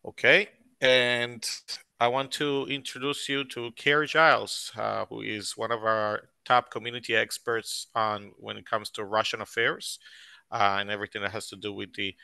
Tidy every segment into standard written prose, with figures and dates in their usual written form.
Okay, and I want to introduce you to Keir Giles, who is one of our top community experts on when it comes to Russian affairs and everything that has to do with the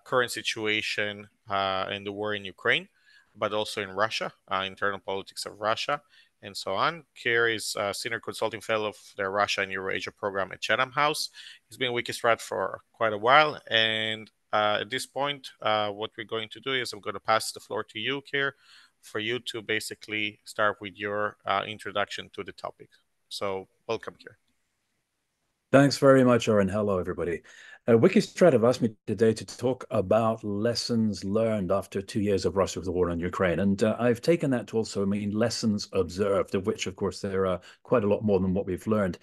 current situation and the war in Ukraine, but also in Russia, internal politics of Russia, and so on. Keir is a senior consulting fellow of the Russia and Eurasia Program at Chatham House. He's been Wikistrat for quite a while, and at this point, what we're going to do is I'm going to pass the floor to you, Keir, for you to basically start with your introduction to the topic. So, welcome, Keir. Thanks very much, Oren. Hello, everybody. Wikistrat have asked me today to talk about lessons learned after 2 years of Russia's war on Ukraine. And I've taken that to also mean lessons observed, of which, of course, there are quite a lot more than what we've learned.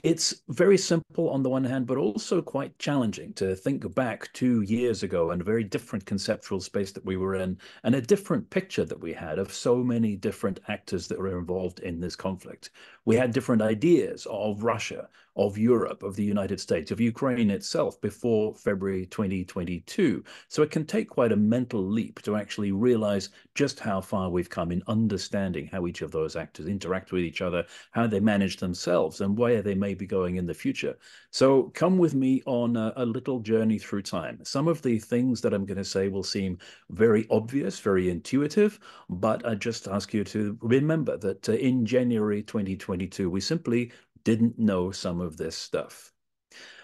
It's very simple on the one hand, but also quite challenging to think back 2 years ago and a very different conceptual space that we were in, and a different picture that we had of so many different actors that were involved in this conflict. We had different ideas of Russia, of Europe, of the United States, of Ukraine itself before February 2022. So it can take quite a mental leap to actually realize just how far we've come in understanding how each of those actors interact with each other, how they manage themselves, and where they may be going in the future. So come with me on a little journey through time. Some of the things that I'm going to say will seem very obvious, very intuitive, but I just ask you to remember that in January 2022, we simply didn't know some of this stuff.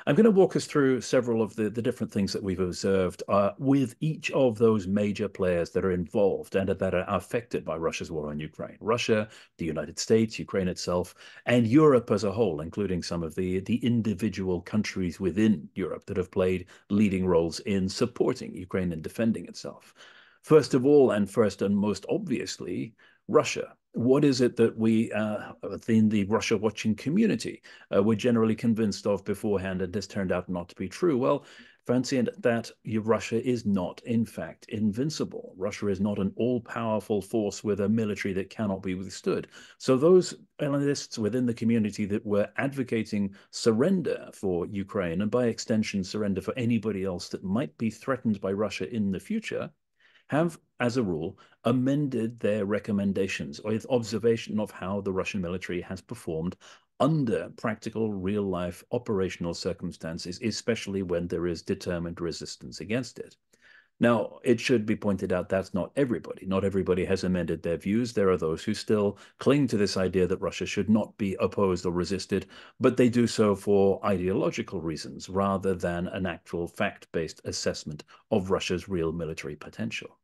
I'm going to walk us through several of the different things that we've observed with each of those major players that are involved and that are affected by Russia's war on Ukraine. Russia, the United States, Ukraine itself, and Europe as a whole, including some of the individual countries within Europe that have played leading roles in supporting Ukraine and defending itself. First of all, and first and most obviously, Russia. What is it that we, in the Russia watching community, were generally convinced of beforehand and has turned out not to be true? Well, fancy that Russia is not, in fact, invincible. Russia is not an all-powerful force with a military that cannot be withstood. So those analysts within the community that were advocating surrender for Ukraine, and by extension, surrender for anybody else that might be threatened by Russia in the future, have, as a rule, amended their recommendations with observation of how the Russian military has performed under practical, real-life operational circumstances, especially when there is determined resistance against it. Now, it should be pointed out that's not everybody. Not everybody has amended their views. There are those who still cling to this idea that Russia should not be opposed or resisted, but they do so for ideological reasons rather than an actual fact-based assessment of Russia's real military potential.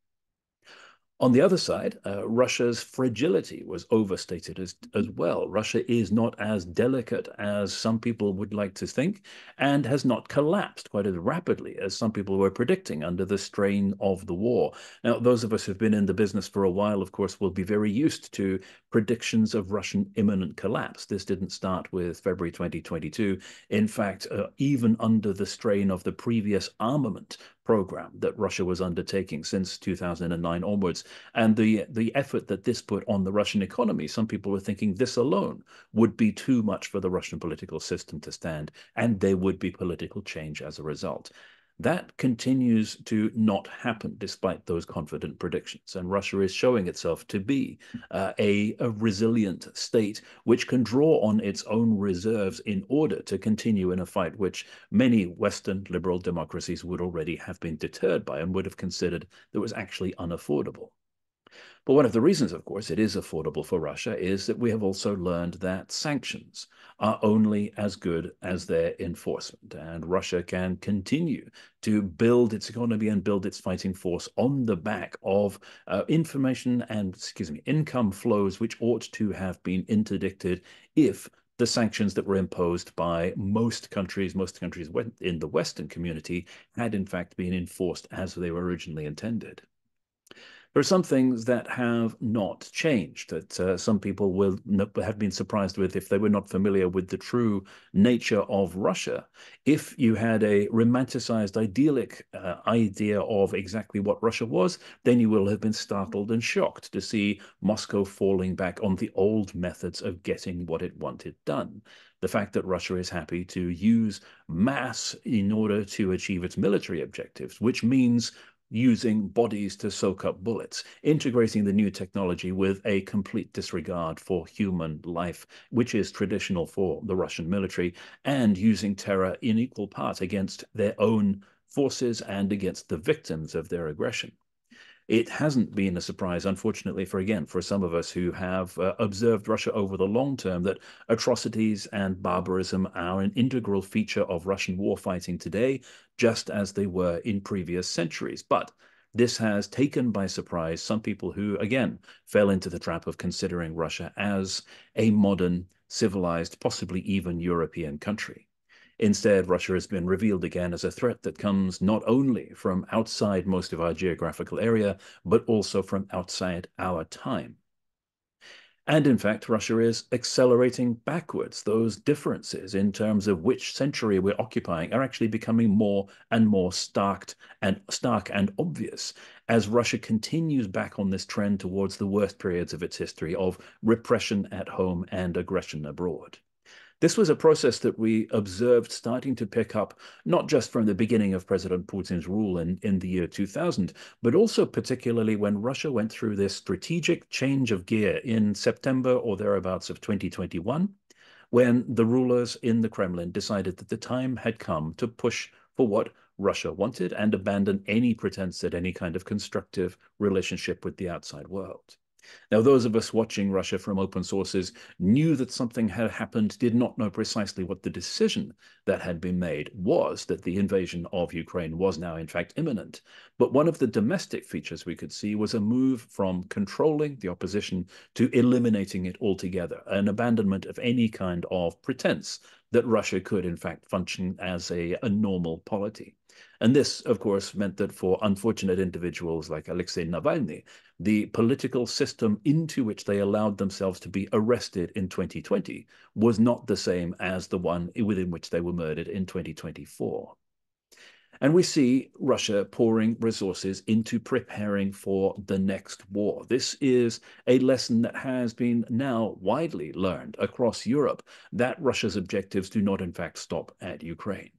On the other side, Russia's fragility was overstated as well. Russia is not as delicate as some people would like to think and has not collapsed quite as rapidly as some people were predicting under the strain of the war. Now, those of us who've been in the business for a while, of course, will be very used to predictions of Russian imminent collapse. This didn't start with February 2022. In fact, even under the strain of the previous armament program that Russia was undertaking since 2009 onwards, and the effort that this put on the Russian economy, some people were thinking this alone would be too much for the Russian political system to stand, and there would be political change as a result. That continues to not happen despite those confident predictions. And Russia is showing itself to be a resilient state which can draw on its own reserves in order to continue in a fight which many Western liberal democracies would already have been deterred by and would have considered that was actually unaffordable. But one of the reasons, of course, it is affordable for Russia is that we have also learned that sanctions are only as good as their enforcement. And Russia can continue to build its economy and build its fighting force on the back of income flows which ought to have been interdicted if the sanctions that were imposed by most countries in the Western community had in fact been enforced as they were originally intended. There are some things that have not changed, that some people will have been surprised with if they were not familiar with the true nature of Russia. If you had a romanticized, idyllic idea of exactly what Russia was, then you will have been startled and shocked to see Moscow falling back on the old methods of getting what it wanted done. The fact that Russia is happy to use mass in order to achieve its military objectives, which means using bodies to soak up bullets, integrating the new technology with a complete disregard for human life, which is traditional for the Russian military, and using terror in equal part against their own forces and against the victims of their aggression. It hasn't been a surprise, unfortunately, for some of us who have observed Russia over the long term, that atrocities and barbarism are an integral feature of Russian warfighting today, just as they were in previous centuries. But this has taken by surprise some people who, again, fell into the trap of considering Russia as a modern, civilized, possibly even European country. Instead, Russia has been revealed again as a threat that comes not only from outside most of our geographical area, but also from outside our time. And in fact, Russia is accelerating backwards. Those differences in terms of which century we're occupying are actually becoming more and more stark and obvious as Russia continues back on this trend towards the worst periods of its history of repression at home and aggression abroad. This was a process that we observed starting to pick up, not just from the beginning of President Putin's rule in the year 2000, but also particularly when Russia went through this strategic change of gear in September or thereabouts of 2021, when the rulers in the Kremlin decided that the time had come to push for what Russia wanted and abandon any pretense at any kind of constructive relationship with the outside world. Now, those of us watching Russia from open sources knew that something had happened, did not know precisely what the decision that had been made was, that the invasion of Ukraine was now in fact imminent. But one of the domestic features we could see was a move from controlling the opposition to eliminating it altogether, an abandonment of any kind of pretense that Russia could in fact function as a normal polity. And this, of course, meant that for unfortunate individuals like Alexei Navalny, the political system into which they allowed themselves to be arrested in 2020 was not the same as the one within which they were murdered in 2024. And we see Russia pouring resources into preparing for the next war. This is a lesson that has been now widely learned across Europe, that Russia's objectives do not in fact stop at Ukraine.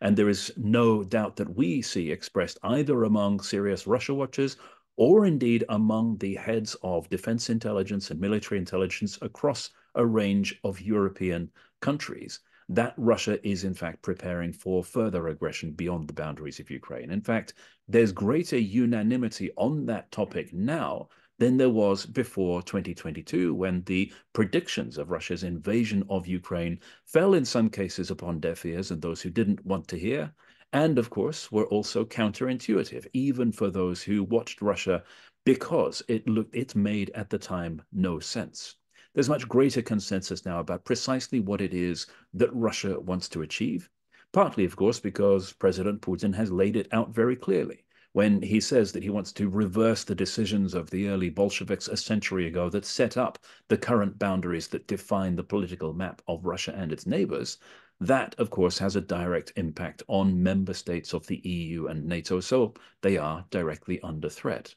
And there is no doubt that we see expressed either among serious Russia watchers or indeed among the heads of defense intelligence and military intelligence across a range of European countries, that Russia is in fact preparing for further aggression beyond the boundaries of Ukraine. In fact, there's greater unanimity on that topic now than there was before 2022, when the predictions of Russia's invasion of Ukraine fell in some cases upon deaf ears and those who didn't want to hear, and of course were also counterintuitive, even for those who watched Russia, because it made at the time no sense. There's much greater consensus now about precisely what it is that Russia wants to achieve, partly, of course, because President Putin has laid it out very clearly when he says that he wants to reverse the decisions of the early Bolsheviks a century ago that set up the current boundaries that define the political map of Russia and its neighbors. That, of course, has a direct impact on member states of the EU and NATO, so they are directly under threat.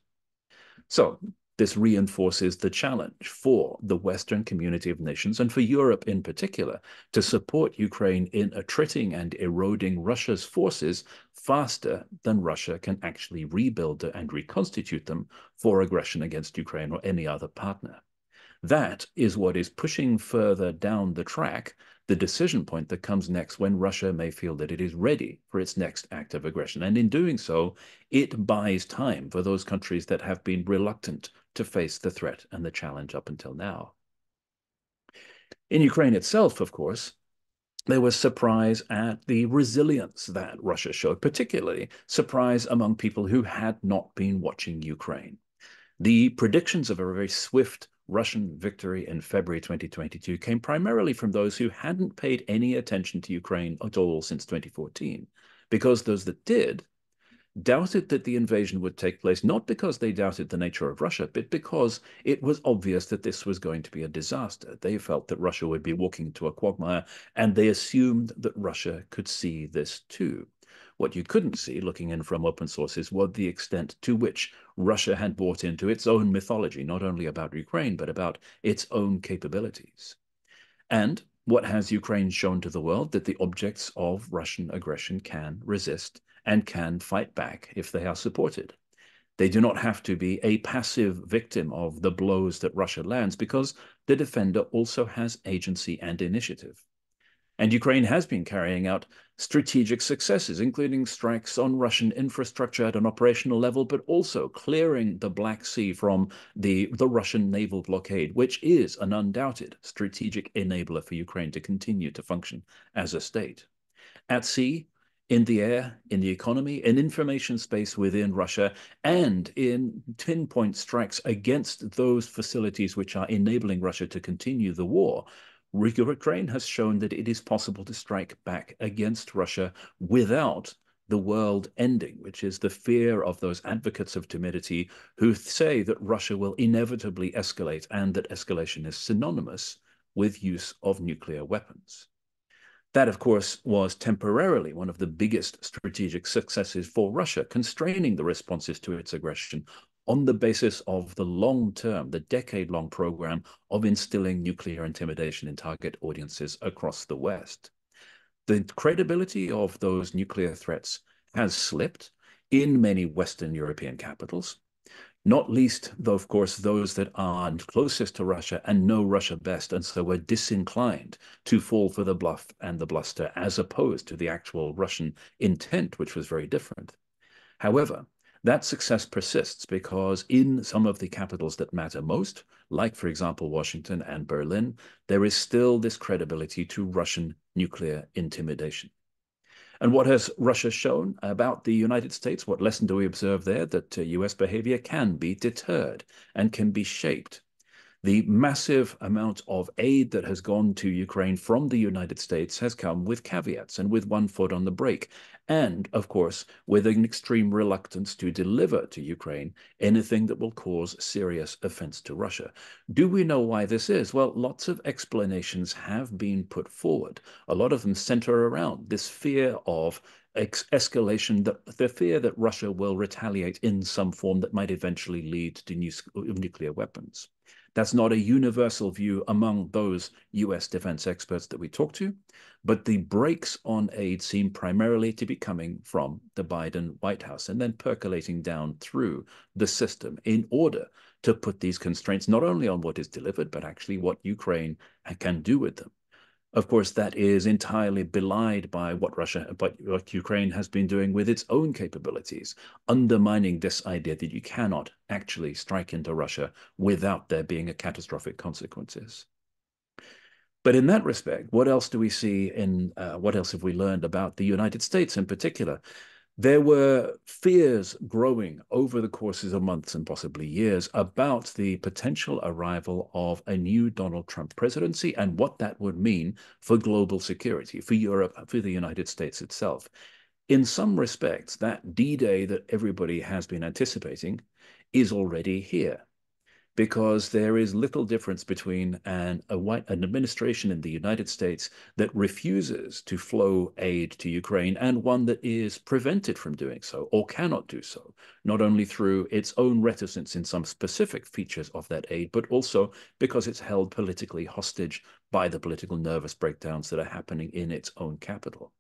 So this reinforces the challenge for the Western community of nations and for Europe in particular to support Ukraine in attriting and eroding Russia's forces faster than Russia can actually rebuild and reconstitute them for aggression against Ukraine or any other partner. That is what is pushing further down the track the decision point that comes next, when Russia may feel that it is ready for its next act of aggression. And in doing so, it buys time for those countries that have been reluctant to face the threat and the challenge up until now. In Ukraine itself, of course, there was surprise at the resilience that Russia showed, particularly surprise among people who had not been watching Ukraine. The predictions of a very swift Russian victory in February 2022 came primarily from those who hadn't paid any attention to Ukraine at all since 2014, because those that did doubted that the invasion would take place, not because they doubted the nature of Russia, but because it was obvious that this was going to be a disaster. They felt that Russia would be walking into a quagmire, and they assumed that Russia could see this too. What you couldn't see, looking in from open sources, was the extent to which Russia had bought into its own mythology, not only about Ukraine, but about its own capabilities. And what has Ukraine shown to the world? That the objects of Russian aggression can resist and can fight back if they are supported. They do not have to be a passive victim of the blows that Russia lands because the defender also has agency and initiative. And Ukraine has been carrying out strategic successes, including strikes on Russian infrastructure at an operational level, but also clearing the Black Sea from the Russian naval blockade, which is an undoubted strategic enabler for Ukraine to continue to function as a state. At sea, in the air, in the economy, in information space within Russia, and in pinpoint strikes against those facilities which are enabling Russia to continue the war, Ukraine has shown that it is possible to strike back against Russia without the world ending, which is the fear of those advocates of timidity who say that Russia will inevitably escalate and that escalation is synonymous with use of nuclear weapons. That, of course, was temporarily one of the biggest strategic successes for Russia, constraining the responses to its aggression on the basis of the long-term, the decade-long program of instilling nuclear intimidation in target audiences across the West. The credibility of those nuclear threats has slipped in many Western European capitals, not least, though, of course, those that are closest to Russia and know Russia best, and so were disinclined to fall for the bluff and the bluster, as opposed to the actual Russian intent, which was very different. However, that success persists because in some of the capitals that matter most, like, for example, Washington and Berlin, there is still this credibility to Russian nuclear intimidation. And what has Russia shown about the United States? What lesson do we observe there? That US behavior can be deterred and can be shaped. The massive amount of aid that has gone to Ukraine from the United States has come with caveats and with one foot on the brake. And, of course, with an extreme reluctance to deliver to Ukraine anything that will cause serious offense to Russia. Do we know why this is? Well, lots of explanations have been put forward. A lot of them center around this fear of escalation, the fear that Russia will retaliate in some form that might eventually lead to nuclear weapons. That's not a universal view among those US defense experts that we talk to, but the brakes on aid seem primarily to be coming from the Biden White House and then percolating down through the system in order to put these constraints not only on what is delivered, but actually what Ukraine can do with them. Of course, that is entirely belied by what Ukraine has been doing with its own capabilities, undermining this idea that you cannot actually strike into Russia without there being a catastrophic consequences. But in that respect, what else do we see what else have we learned about the United States in particular? There were fears growing over the courses of months and possibly years about the potential arrival of a new Donald Trump presidency and what that would mean for global security, for Europe, for the United States itself. In some respects, that D-Day that everybody has been anticipating is already here, because there is little difference between an administration in the United States that refuses to flow aid to Ukraine and one that is prevented from doing so or cannot do so, not only through its own reticence in some specific features of that aid, but also because it's held politically hostage by the political nervous breakdowns that are happening in its own capital.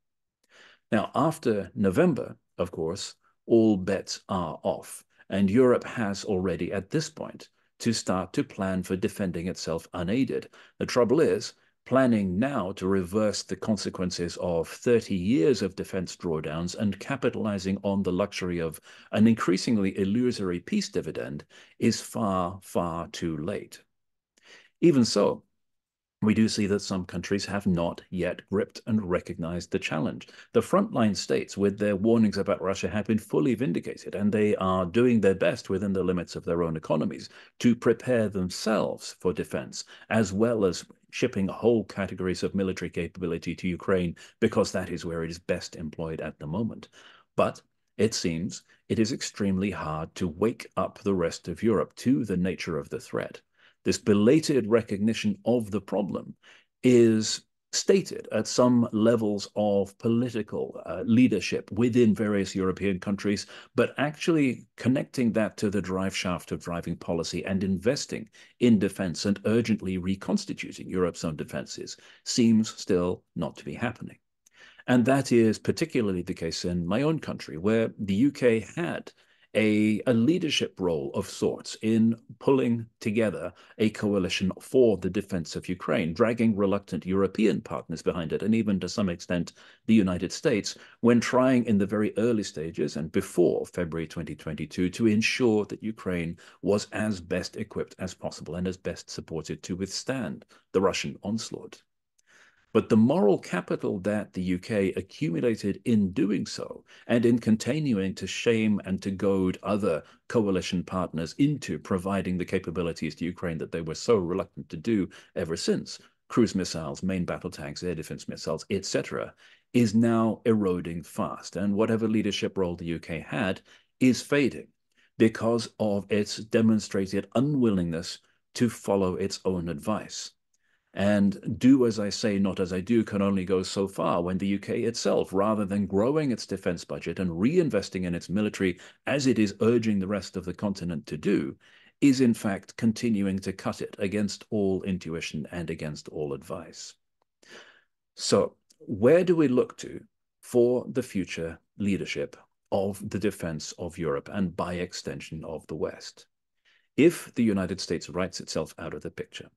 Now, after November, of course, all bets are off, and Europe has already, at this point, to start to plan for defending itself unaided. The trouble is, planning now to reverse the consequences of 30 years of defense drawdowns and capitalizing on the luxury of an increasingly illusory peace dividend is far, far too late. Even so, we do see that some countries have not yet gripped and recognized the challenge. The frontline states, with their warnings about Russia, have been fully vindicated, and they are doing their best within the limits of their own economies to prepare themselves for defense, as well as shipping whole categories of military capability to Ukraine, because that is where it is best employed at the moment. But it seems it is extremely hard to wake up the rest of Europe to the nature of the threat. This belated recognition of the problem is stated at some levels of political leadership within various European countries, but actually connecting that to the drive shaft of driving policy and investing in defense and urgently reconstituting Europe's own defenses seems still not to be happening. And that is particularly the case in my own country, where the UK had a leadership role of sorts in pulling together a coalition for the defense of Ukraine, dragging reluctant European partners behind it, and even to some extent the United States, when trying in the very early stages and before February 2022 to ensure that Ukraine was as best equipped as possible and as best supported to withstand the Russian onslaught. But the moral capital that the UK accumulated in doing so, and in continuing to shame and to goad other coalition partners into providing the capabilities to Ukraine that they were so reluctant to do ever since, cruise missiles, main battle tanks, air defense missiles, etc., is now eroding fast. And whatever leadership role the UK had is fading because of its demonstrated unwillingness to follow its own advice. And do as I say, not as I do can only go so far when the UK itself, rather than growing its defense budget and reinvesting in its military as it is urging the rest of the continent to do, is in fact continuing to cut it against all intuition and against all advice. So, where do we look to for the future leadership of the defense of Europe and by extension of the West? If the United States writes itself out of the picture,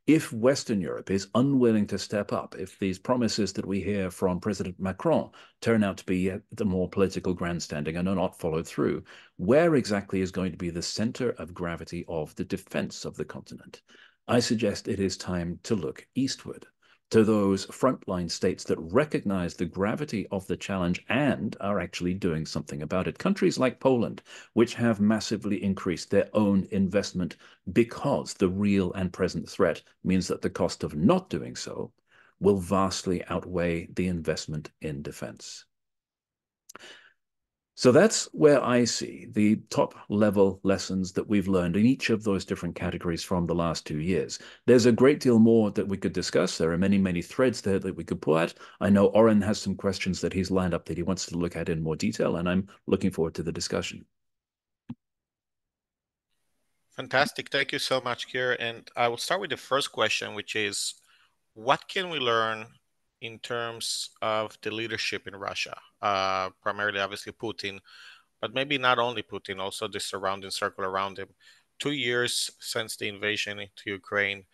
if Western Europe is unwilling to step up, if these promises that we hear from President Macron turn out to be the more political grandstanding and are not followed through, where exactly is going to be the center of gravity of the defense of the continent? I suggest it is time to look eastward to those frontline states that recognize the gravity of the challenge and are actually doing something about it. Countries like Poland, which have massively increased their own investment because the real and present threat means that the cost of not doing so will vastly outweigh the investment in defense. So that's where I see the top level lessons that we've learned in each of those different categories from the last 2 years. There's a great deal more that we could discuss. There are many, many threads there that we could pull at. I know Oren has some questions that he's lined up that he wants to look at in more detail, and I'm looking forward to the discussion. Fantastic. Thank you so much, Keir. And I will start with the first question, which is, what can we learn in terms of the leadership in Russia? Primarily, obviously, Putin, but maybe not only Putin, also the surrounding circle around him. 2 years since the invasion into Ukraine,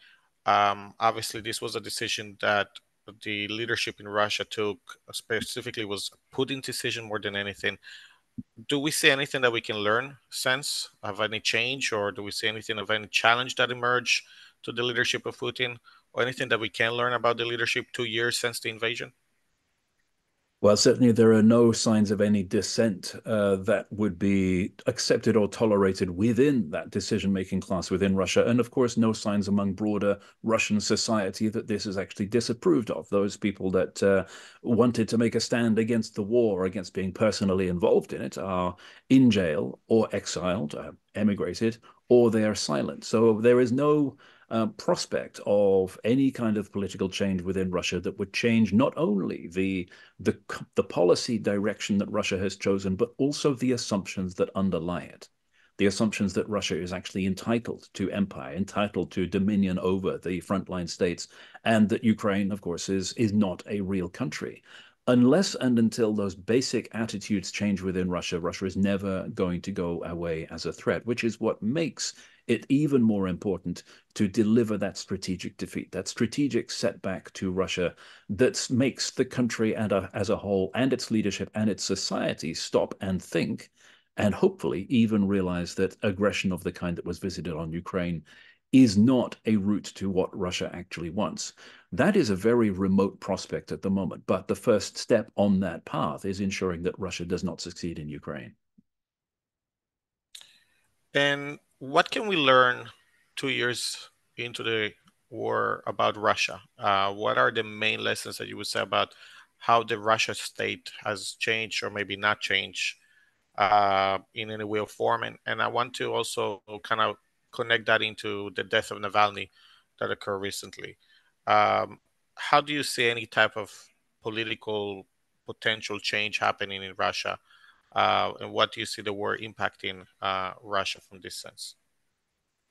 obviously, this was a decision that the leadership in Russia took. Specifically, was a Putin decision more than anything. Do we see anything that we can learn since of any change, or do we see anything of any challenge that emerged to the leadership of Putin, or anything that we can learn about the leadership 2 years since the invasion? Well, certainly there are no signs of any dissent that would be accepted or tolerated within that decision-making class within Russia. And of course, no signs among broader Russian society that this is actually disapproved of. Those people that wanted to make a stand against the war, against being personally involved in it, are in jail or exiled, emigrated, or they are silent. So there is no prospect of any kind of political change within Russia that would change not only the policy direction that Russia has chosen, but also the assumptions that underlie it. The assumptions that Russia is actually entitled to empire, entitled to dominion over the frontline states, and that Ukraine, of course, is not a real country. Unless and until those basic attitudes change within Russia, Russia is never going to go away as a threat, which is what makes it even more important to deliver that strategic defeat, that strategic setback to Russia that makes the country as a whole and its leadership and its society stop and think, and hopefully even realize that aggression of the kind that was visited on Ukraine is not a route to what Russia actually wants. That is a very remote prospect at the moment, but the first step on that path is ensuring that Russia does not succeed in Ukraine. And what can we learn 2 years into the war about Russia? What are the main lessons that you would say about how the Russia state has changed or maybe not changed in any way or form? And I want to also kind of connect that into the death of Navalny that occurred recently. Um, how do you see any type of political potential change happening in Russia? And what do you see the war impacting Russia from this sense?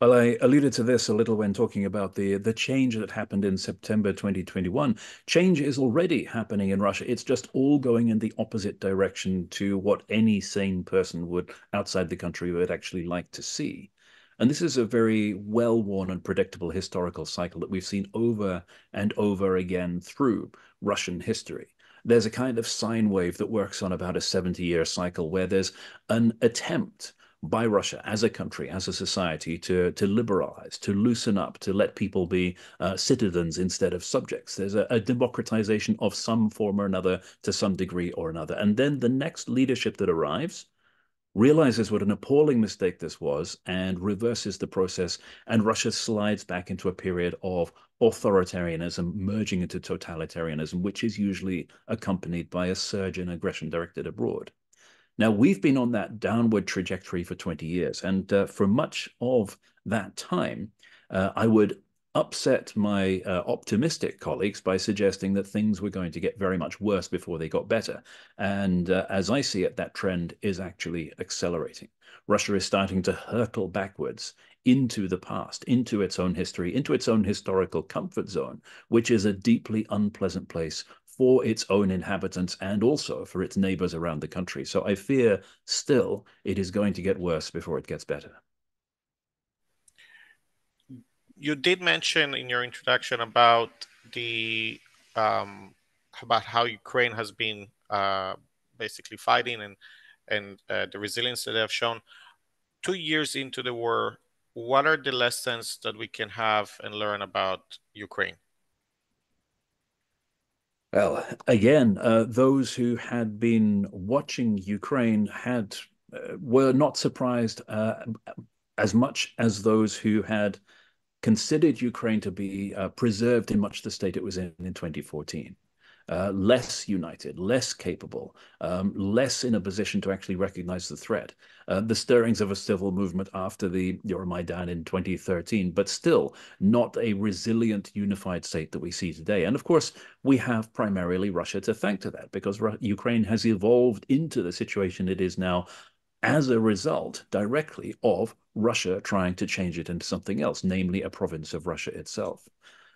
Well, I alluded to this a little when talking about the change that happened in September 2021. Change is already happening in Russia. It's just all going in the opposite direction to what any sane person would outside the country would actually like to see. And this is a very well-worn and predictable historical cycle that we've seen over and over again through Russian history. There's a kind of sine wave that works on about a 70-year cycle where there's an attempt by Russia as a country, as a society, to liberalize, to loosen up, to let people be citizens instead of subjects. There's a democratization of some form or another to some degree or another. And then the next leadership that arrives realizes what an appalling mistake this was and reverses the process. And Russia slides back into a period of authoritarianism, merging into totalitarianism, which is usually accompanied by a surge in aggression directed abroad. Now, we've been on that downward trajectory for 20 years. And for much of that time, I would upset my optimistic colleagues by suggesting that things were going to get very much worse before they got better. And as I see it, that trend is actually accelerating. Russia is starting to hurtle backwards into the past, into its own history, into its own historical comfort zone, which is a deeply unpleasant place for its own inhabitants and also for its neighbors around the country. So I fear still it is going to get worse before it gets better. You did mention in your introduction the um, about how Ukraine has been basically fighting and the resilience that they have shown. 2 years into the war, what are the lessons that we can have and learn about Ukraine? Well, again, those who had been watching Ukraine had were not surprised as much as those who had considered Ukraine to be preserved in much the state it was in 2014. Less united, less capable, less in a position to actually recognize the threat. The stirrings of a civil movement after the Euromaidan in 2013, but still not a resilient, unified state that we see today. And of course, we have primarily Russia to thank to that because Ukraine has evolved into the situation it is now as a result directly of Russia trying to change it into something else, namely a province of Russia itself.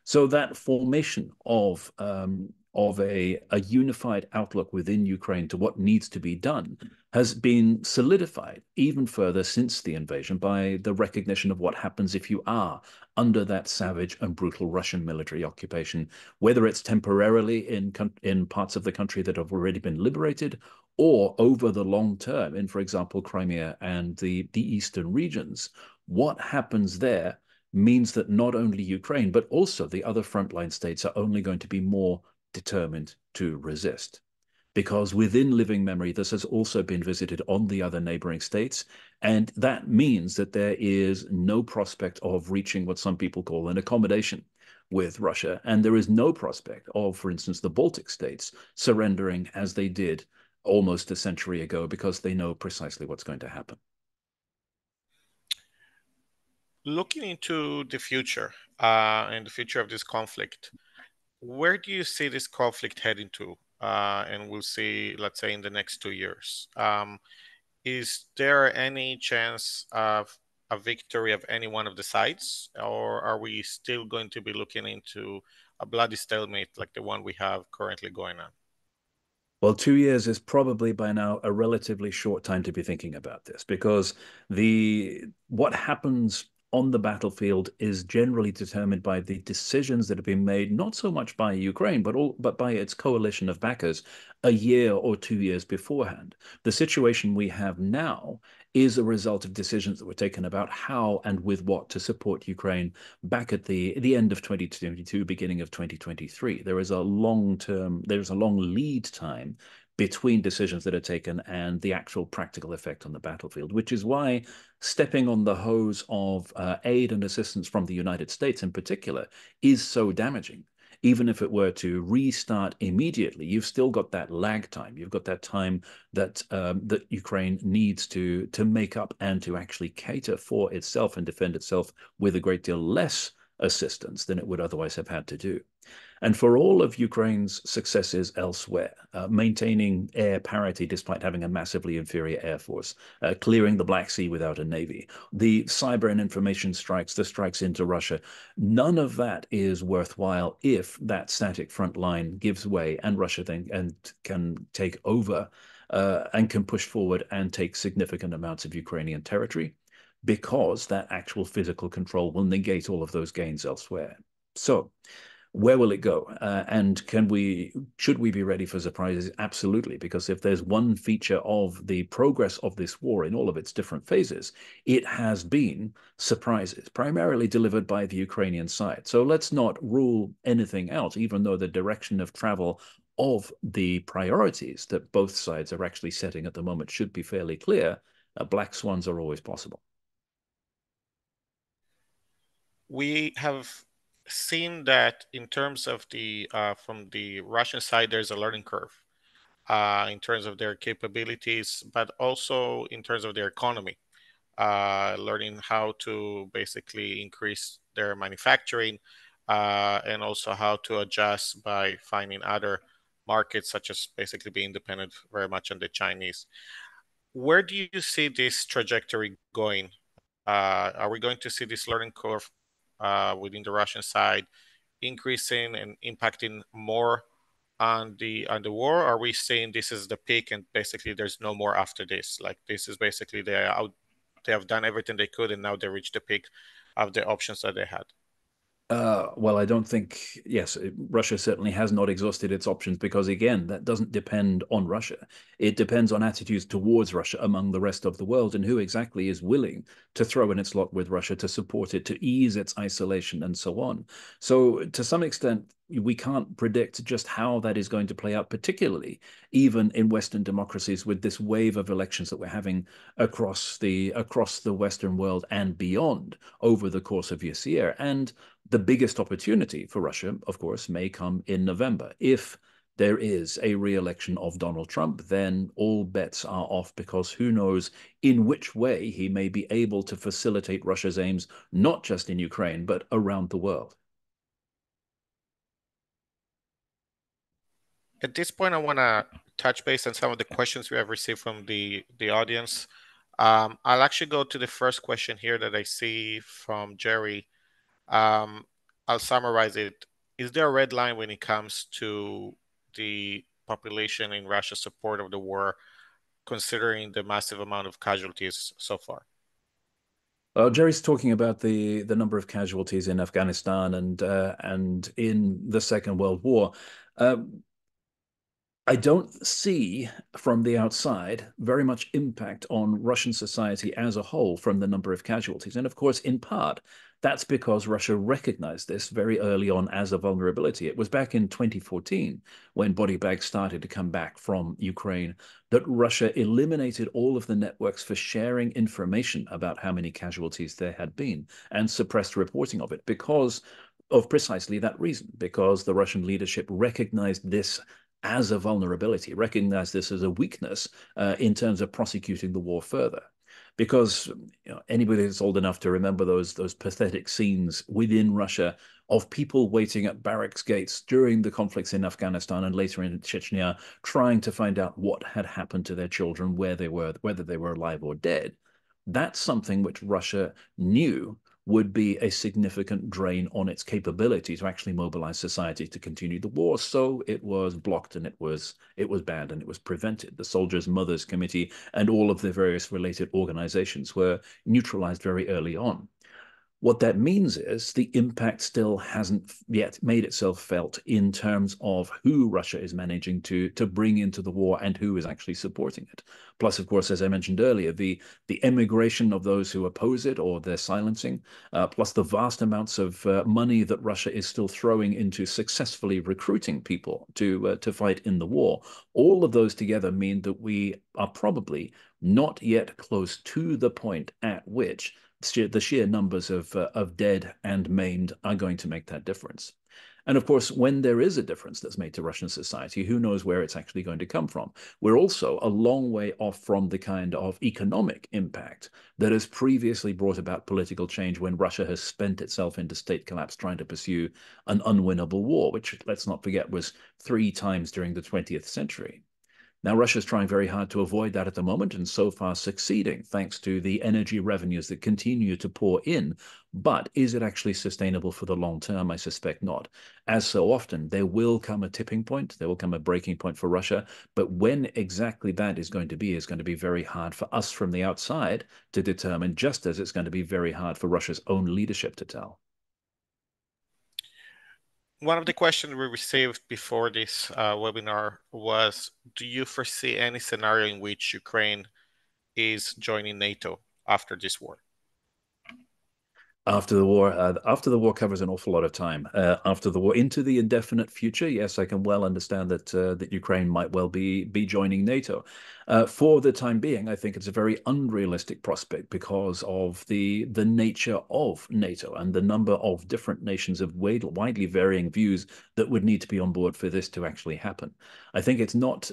So that formation of a unified outlook within Ukraine to what needs to be done has been solidified even further since the invasion by the recognition of what happens if you are under that savage and brutal Russian military occupation, whether it's temporarily in parts of the country that have already been liberated or over the long term in, for example, Crimea and the eastern regions. What happens there means that not only Ukraine, but also the other frontline states are only going to be more determined to resist. Because within living memory, this has also been visited on the other neighboring states. And that means that there is no prospect of reaching what some people call an accommodation with Russia. And there is no prospect of, for instance, the Baltic states surrendering as they did almost a century ago because they know precisely what's going to happen. Looking into the future and the future of this conflict, where do you see this conflict heading to? And we'll see, let's say, in the next 2 years. Is there any chance of a victory of any one of the sides, or are we still going to be looking into a bloody stalemate like the one we have currently going on? Well, 2 years is probably by now a relatively short time to be thinking about this because the what happens on the battlefield is generally determined by the decisions that have been made, not so much by Ukraine, but by its coalition of backers a year or 2 years beforehand. The situation we have now is a result of decisions that were taken about how and with what to support Ukraine back at the end of 2022, beginning of 2023. There's a long lead time between decisions that are taken and the actual practical effect on the battlefield, which is why stepping on the hose of aid and assistance from the United States in particular is so damaging. Even if it were to restart immediately, you've still got that lag time. You've got that time that Ukraine needs to make up and to actually cater for itself and defend itself with a great deal less assistance than it would otherwise have had to do. And for all of Ukraine's successes elsewhere, maintaining air parity despite having a massively inferior air force, clearing the Black Sea without a navy, the cyber and information strikes, the strikes into Russia, none of that is worthwhile if that static front line gives way and Russia then can take over and can push forward and take significant amounts of Ukrainian territory, because that actual physical control will negate all of those gains elsewhere. So, where will it go? And should we be ready for surprises? Absolutely, because if there's one feature of the progress of this war in all of its different phases, it has been surprises, primarily delivered by the Ukrainian side. So let's not rule anything out, even though the direction of travel of the priorities that both sides are actually setting at the moment should be fairly clear. Black swans are always possible. We have seen that in terms of the from the Russian side, there's a learning curve in terms of their capabilities, but also in terms of their economy, learning how to basically increase their manufacturing and also how to adjust by finding other markets, such as basically being dependent very much on the Chinese. Where do you see this trajectory going? Are we going to see this learning curve within the Russian side increasing and impacting more on the war? Are we saying this is the peak and basically there's no more after this? Like this is basically they have done everything they could and now they reached the peak of the options that they had. Well, I don't think, yes, Russia certainly has not exhausted its options because, again, that doesn't depend on Russia. It depends on attitudes towards Russia among the rest of the world and who exactly is willing to throw in its lot with Russia to support it, to ease its isolation, and so on. So, to some extent, we can't predict just how that is going to play out, particularly even in Western democracies with this wave of elections that we're having across the Western world and beyond over the course of this year. And the biggest opportunity for Russia, of course, may come in November. If there is a re-election of Donald Trump, then all bets are off because who knows in which way he may be able to facilitate Russia's aims, not just in Ukraine, but around the world. At this point, I want to touch base on some of the questions we have received from the audience. I'll actually go to the first question here that I see from Jerry. Um, I'll summarize it. Is there a red line when it comes to the population in Russia's support of the war, considering the massive amount of casualties so far? Jerry's talking about the number of casualties in Afghanistan and in the Second World War. Uh, I don't see from the outside very much impact on Russian society as a whole from the number of casualties. And of course, in part, that's because Russia recognized this very early on as a vulnerability. It was back in 2014 when body bags started to come back from Ukraine that Russia eliminated all of the networks for sharing information about how many casualties there had been and suppressed reporting of it because of precisely that reason, because the Russian leadership recognized this as a vulnerability, recognize this as a weakness in terms of prosecuting the war further. Because anybody that's old enough to remember those pathetic scenes within Russia of people waiting at barracks gates during the conflicts in Afghanistan and later in Chechnya, trying to find out what had happened to their children, where they were, whether they were alive or dead. That's something which Russia knew would be a significant drain on its capability to actually mobilize society to continue the war. So it was blocked and it was banned and it was prevented. The Soldiers' Mothers Committee and all of the various related organizations were neutralized very early on. What that means is the impact still hasn't yet made itself felt in terms of who Russia is managing to bring into the war and who is actually supporting it. Plus, of course, as I mentioned earlier, the emigration of those who oppose it or their silencing, plus the vast amounts of money that Russia is still throwing into successfully recruiting people to fight in the war. All of those together mean that we are probably not yet close to the point at which the sheer numbers of dead and maimed are going to make that difference. And of course, when there is a difference that's made to Russian society, who knows where it's actually going to come from? We're also a long way off from the kind of economic impact that has previously brought about political change when Russia has spent itself into state collapse trying to pursue an unwinnable war, which, let's not forget, was 3 times during the 20th century. Now, Russia is trying very hard to avoid that at the moment and so far succeeding thanks to the energy revenues that continue to pour in. But is it actually sustainable for the long term? I suspect not. As so often, there will come a tipping point, there will come a breaking point for Russia. But when exactly that is going to be very hard for us from the outside to determine, just as it's going to be very hard for Russia's own leadership to tell. One of the questions we received before this webinar was, do you foresee any scenario in which Ukraine is joining NATO after this war? After the war covers an awful lot of time. After the war, into the indefinite future, yes, I can well understand that Ukraine might well be joining NATO. For the time being, I think it's a very unrealistic prospect because of the nature of NATO and the number of different nations of widely varying views that would need to be on board for this to actually happen. I think it's not.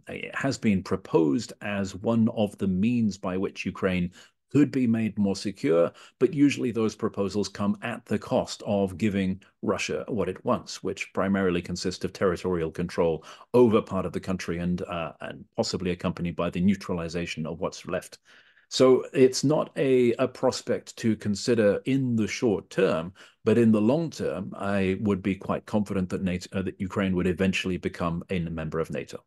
It has been proposed as one of the means by which Ukraine could be made more secure, but usually those proposals come at the cost of giving Russia what it wants, which primarily consists of territorial control over part of the country and possibly accompanied by the neutralization of what's left. So it's not a prospect to consider in the short term, but in the long term, I would be quite confident that that Ukraine would eventually become a member of NATO.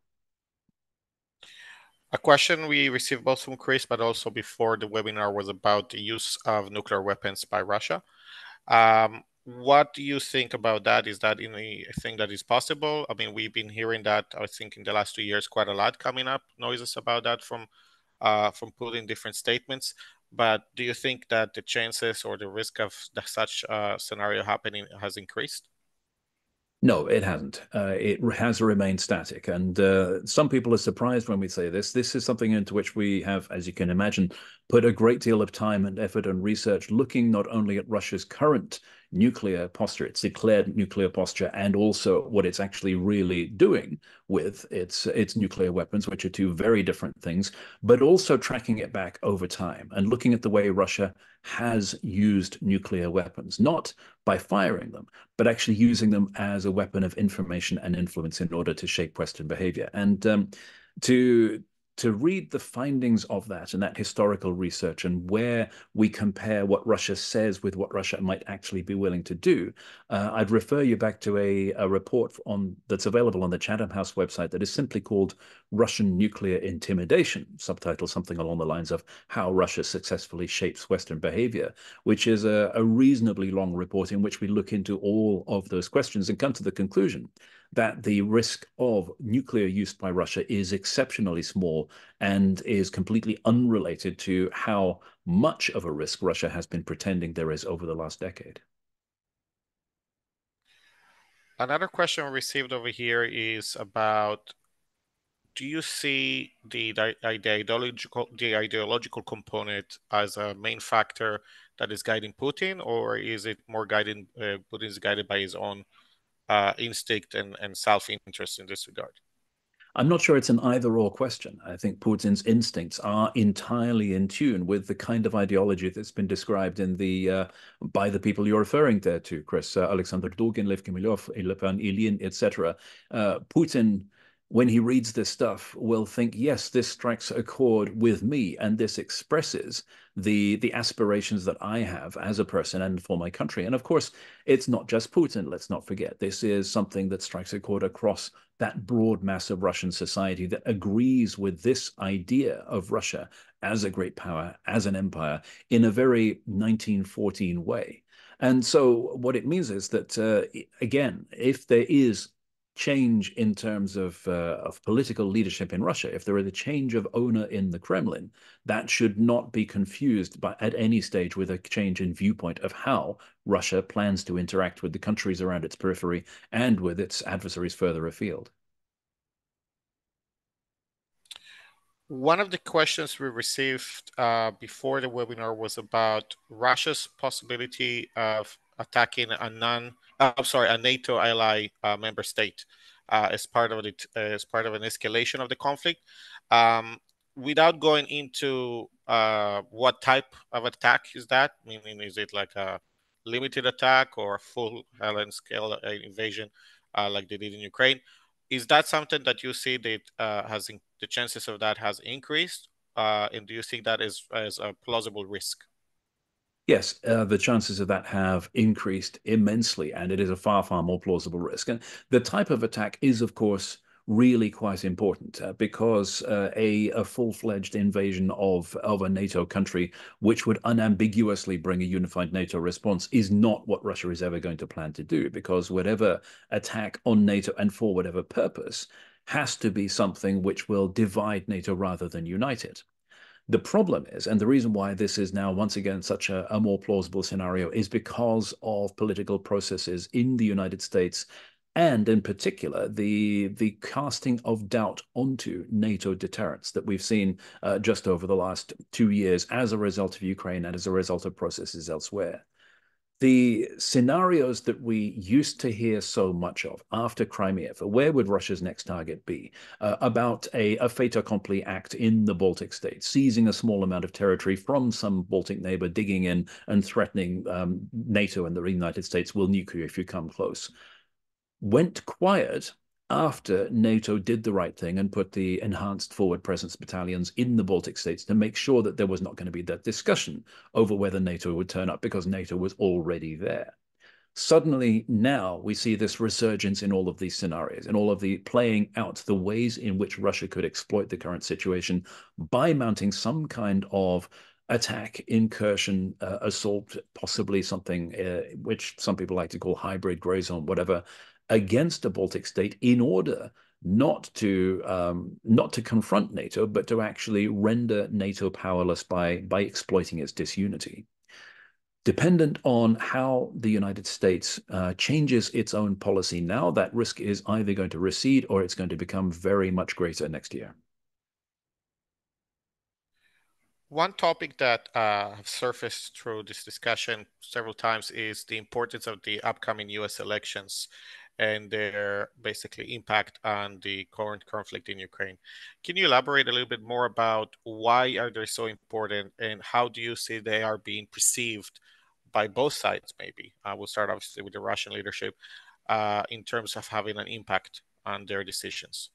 A question we received both from Chris, but also before the webinar, was about the use of nuclear weapons by Russia. What do you think about that? Is that anything that is possible? I mean, we've been hearing that, I think, in the last 2 years, quite a lot coming up, noises about that from Putin, different statements. But do you think that the chances or the risk of such scenario happening has increased? No, it hasn't. It has remained static. And some people are surprised when we say this. This is something into which we have, as you can imagine, put a great deal of time and effort and research looking not only at Russia's current nuclear posture, its declared nuclear posture, and also what it's actually really doing with its nuclear weapons, which are two very different things, but also tracking it back over time and looking at the way Russia has used nuclear weapons, not by firing them, but actually using them as a weapon of information and influence in order to shape Western behavior. And to to read the findings of that and that historical research and where we compare what Russia says with what Russia might actually be willing to do, I'd refer you back to a report that's available on the Chatham House website that is simply called Russian Nuclear Intimidation, subtitle something along the lines of How Russia Successfully Shapes Western Behavior, which is a reasonably long report in which we look into all of those questions and come to the conclusion that the risk of nuclear use by Russia is exceptionally small and is completely unrelated to how much of a risk Russia has been pretending there is over the last decade. Another question we received over here is about, do you see the ideological component as a main factor that is guiding Putin, or is it more guiding Putin is guided by his own instinct and self-interest in this regard? I'm not sure it's an either-or question. I think Putin's instincts are entirely in tune with the kind of ideology that's been described in the by the people you're referring there to, Chris, Alexander Dugin, Lev Kimilov, Ilhan Ilyin, etc. Putin, when he reads this stuff, will think, yes, this strikes a chord with me, and this expresses the aspirations that I have as a person and for my country. And of course, it's not just Putin. Let's not forget, this is something that strikes a chord across that broad mass of Russian society that agrees with this idea of Russia as a great power, as an empire, in a very 1914 way. And so what it means is that, again, if there is change in terms of political leadership in Russia, if there is a change of owner in the Kremlin, that should not be confused at any stage with a change in viewpoint of how Russia plans to interact with the countries around its periphery and with its adversaries further afield. One of the questions we received before the webinar was about Russia's possibility of attacking a NATO ally member state as part of an escalation of the conflict. Um, Without going into what type of attack is that? Meaning, is it like a limited attack or a full Helen scale invasion like they did in Ukraine? Is that something that you see that the chances of that has increased? And do you think that is as a plausible risk? Yes, the chances of that have increased immensely, and it is a far, far more plausible risk. And the type of attack is, of course, really quite important because a full-fledged invasion of a NATO country, which would unambiguously bring a unified NATO response, is not what Russia is ever going to plan to do, because whatever attack on NATO and for whatever purpose has to be something which will divide NATO rather than unite it. The problem is, and the reason why this is now once again such a more plausible scenario, is because of political processes in the United States, and in particular the casting of doubt onto NATO deterrence that we've seen just over the last 2 years as a result of Ukraine and as a result of processes elsewhere. The scenarios that we used to hear so much of after Crimea, for where would Russia's next target be, about a fait accompli act in the Baltic states, seizing a small amount of territory from some Baltic neighbor, digging in and threatening NATO and the United States will nuke you if you come close, went quiet after NATO did the right thing and put the enhanced forward presence battalions in the Baltic states to make sure that there was not going to be that discussion over whether NATO would turn up because NATO was already there. Suddenly, now we see this resurgence in all of these scenarios and all of the playing out the ways in which Russia could exploit the current situation by mounting some kind of attack, incursion, assault, possibly something which some people like to call hybrid, gray zone, whatever, against a Baltic state in order not to confront NATO, but to actually render NATO powerless by exploiting its disunity. Dependent on how the United States changes its own policy now, that risk is either going to recede or it's going to become very much greater next year. One topic that have surfaced through this discussion several times is the importance of the upcoming U.S. elections and their basically impact on the current conflict in Ukraine. Can you elaborate a little bit more about why are they so important and how do you see they are being perceived by both sides? Maybe we'll start obviously with the Russian leadership in terms of having an impact on their decisions.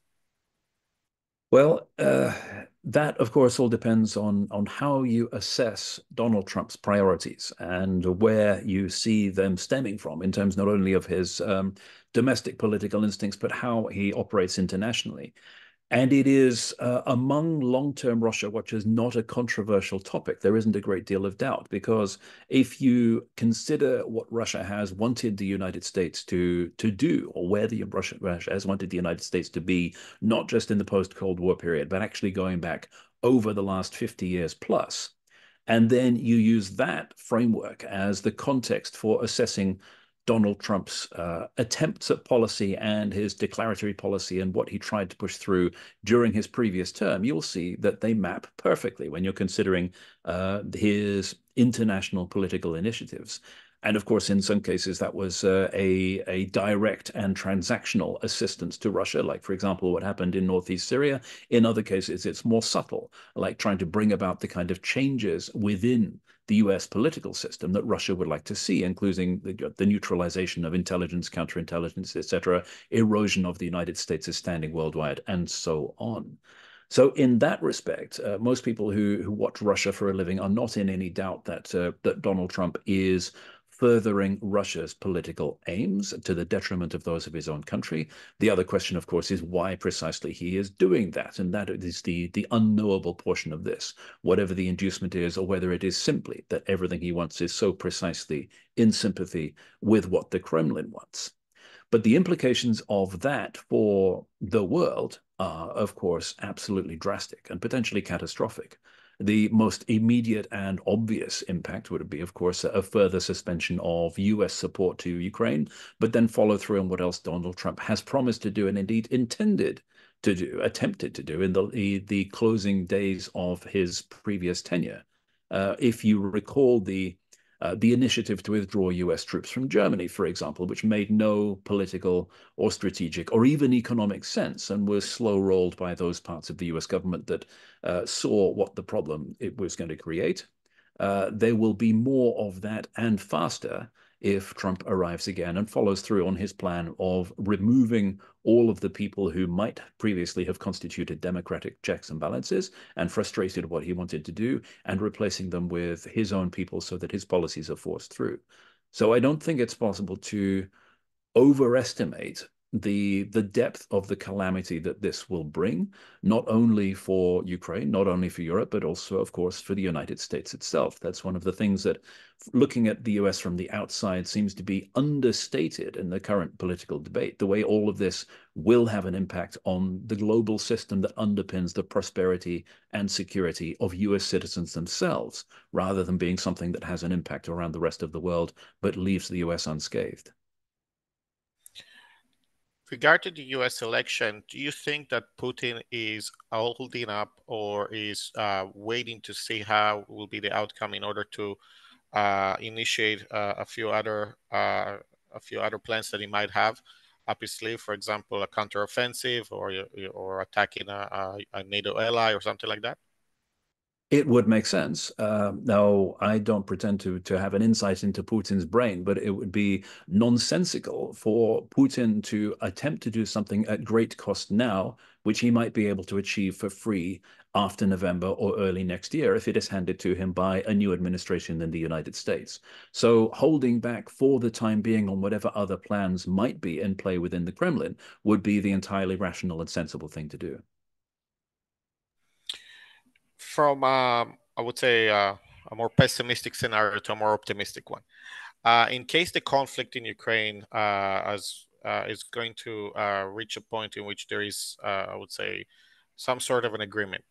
Well, that of course all depends on how you assess Donald Trump's priorities and where you see them stemming from in terms not only of his domestic political instincts, but how he operates internationally. And it is among long-term Russia watchers not a controversial topic. There isn't a great deal of doubt because if you consider what Russia has wanted the United States to do, or where Russia has wanted the United States to be, not just in the post-Cold War period, but actually going back over the last 50 years plus, and then you use that framework as the context for assessing Donald Trump's attempts at policy and his declaratory policy and what he tried to push through during his previous term, you'll see that they map perfectly when you're considering his international political initiatives. And of course, in some cases, that was a direct and transactional assistance to Russia, like, for example, what happened in northeast Syria. In other cases, it's more subtle, like trying to bring about the kind of changes within the US political system that Russia would like to see, including the neutralization of intelligence, counterintelligence, etc., erosion of the United States' standing worldwide, and so on. So, in that respect, most people who watch Russia for a living are not in any doubt that Donald Trump is furthering Russia's political aims to the detriment of those of his own country. The other question, of course, is why precisely he is doing that, and that is the unknowable portion of this, whatever the inducement is, or whether it is simply that everything he wants is so precisely in sympathy with what the Kremlin wants. But the implications of that for the world are, of course, absolutely drastic and potentially catastrophic. The most immediate and obvious impact would be, of course, a further suspension of US support to Ukraine, but then follow through on what else Donald Trump has promised to do and indeed intended to do, attempted to do in the closing days of his previous tenure. If you recall The initiative to withdraw US troops from Germany, for example, which made no political or strategic or even economic sense and was slow-rolled by those parts of the US government that saw what the problem it was going to create. There will be more of that and faster if Trump arrives again and follows through on his plan of removing all of the people who might previously have constituted democratic checks and balances and frustrated what he wanted to do and replacing them with his own people so that his policies are forced through. So I don't think it's possible to overestimate the depth of the calamity that this will bring, not only for Ukraine, not only for Europe, but also, of course, for the United States itself. That's one of the things that looking at the US from the outside seems to be understated in the current political debate, the way all of this will have an impact on the global system that underpins the prosperity and security of US citizens themselves, rather than being something that has an impact around the rest of the world, but leaves the US unscathed. Regarding the US election, do you think that Putin is holding up or is waiting to see how will be the outcome in order to initiate a few other plans that he might have up his sleeve? For example, a counteroffensive or attacking a NATO ally or something like that? It would make sense. Now, I don't pretend to have an insight into Putin's brain, but it would be nonsensical for Putin to attempt to do something at great cost now, which he might be able to achieve for free after November or early next year if it is handed to him by a new administration in the United States. So holding back for the time being on whatever other plans might be in play within the Kremlin would be the entirely rational and sensible thing to do. From I would say a more pessimistic scenario to a more optimistic one. In case the conflict in Ukraine is going to reach a point in which there is, I would say, some sort of an agreement,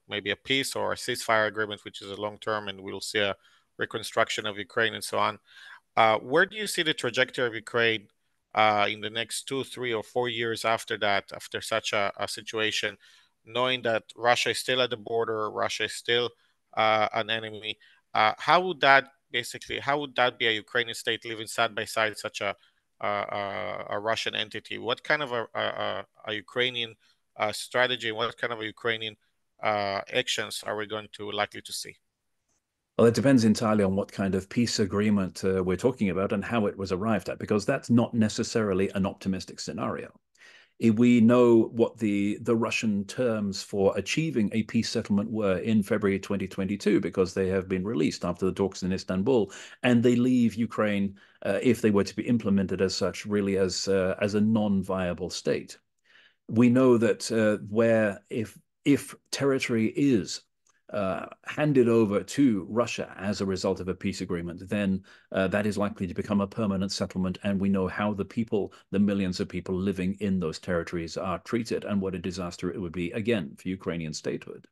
maybe a peace or a ceasefire agreement, which is a long term, and we'll see a reconstruction of Ukraine and so on. Where do you see the trajectory of Ukraine in the next 2, 3, or 4 years after that, after such a situation, knowing that Russia is still at the border, Russia is still an enemy? How would that basically, how would that be a Ukrainian state living side by side such a Russian entity? What kind of a Ukrainian strategy, what kind of a Ukrainian actions are we going to likely to see? Well, it depends entirely on what kind of peace agreement we're talking about and how it was arrived at, because that's not necessarily an optimistic scenario. We know what the Russian terms for achieving a peace settlement were in February 2022 because they have been released after the talks in Istanbul, and they leave Ukraine, if they were to be implemented as such, really as a non-viable state. We know that where if territory is handed over to Russia as a result of a peace agreement, then that is likely to become a permanent settlement. And we know how the people, the millions of people living in those territories are treated and what a disaster it would be, again, for Ukrainian statehood.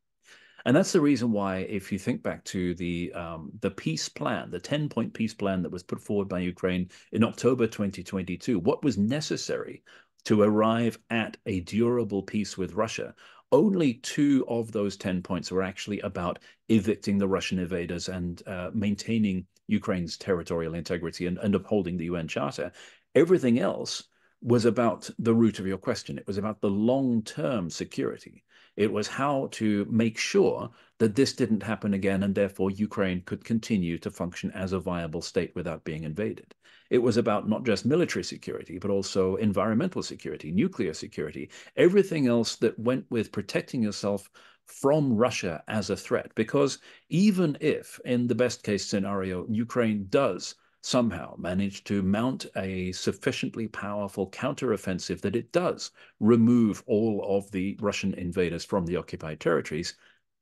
And that's the reason why, if you think back to the peace plan, the 10-point peace plan that was put forward by Ukraine in October 2022, what was necessary to arrive at a durable peace with Russia, only two of those 10 points were actually about evicting the Russian invaders and maintaining Ukraine's territorial integrity and upholding the UN Charter. Everything else was about the root of your question. It was about the long-term security. It was how to make sure that this didn't happen again, and therefore Ukraine could continue to function as a viable state without being invaded. It was about not just military security, but also environmental security, nuclear security, everything else that went with protecting yourself from Russia as a threat. Because even if, in the best case scenario, Ukraine does somehow manage to mount a sufficiently powerful counteroffensive that it does remove all of the Russian invaders from the occupied territories,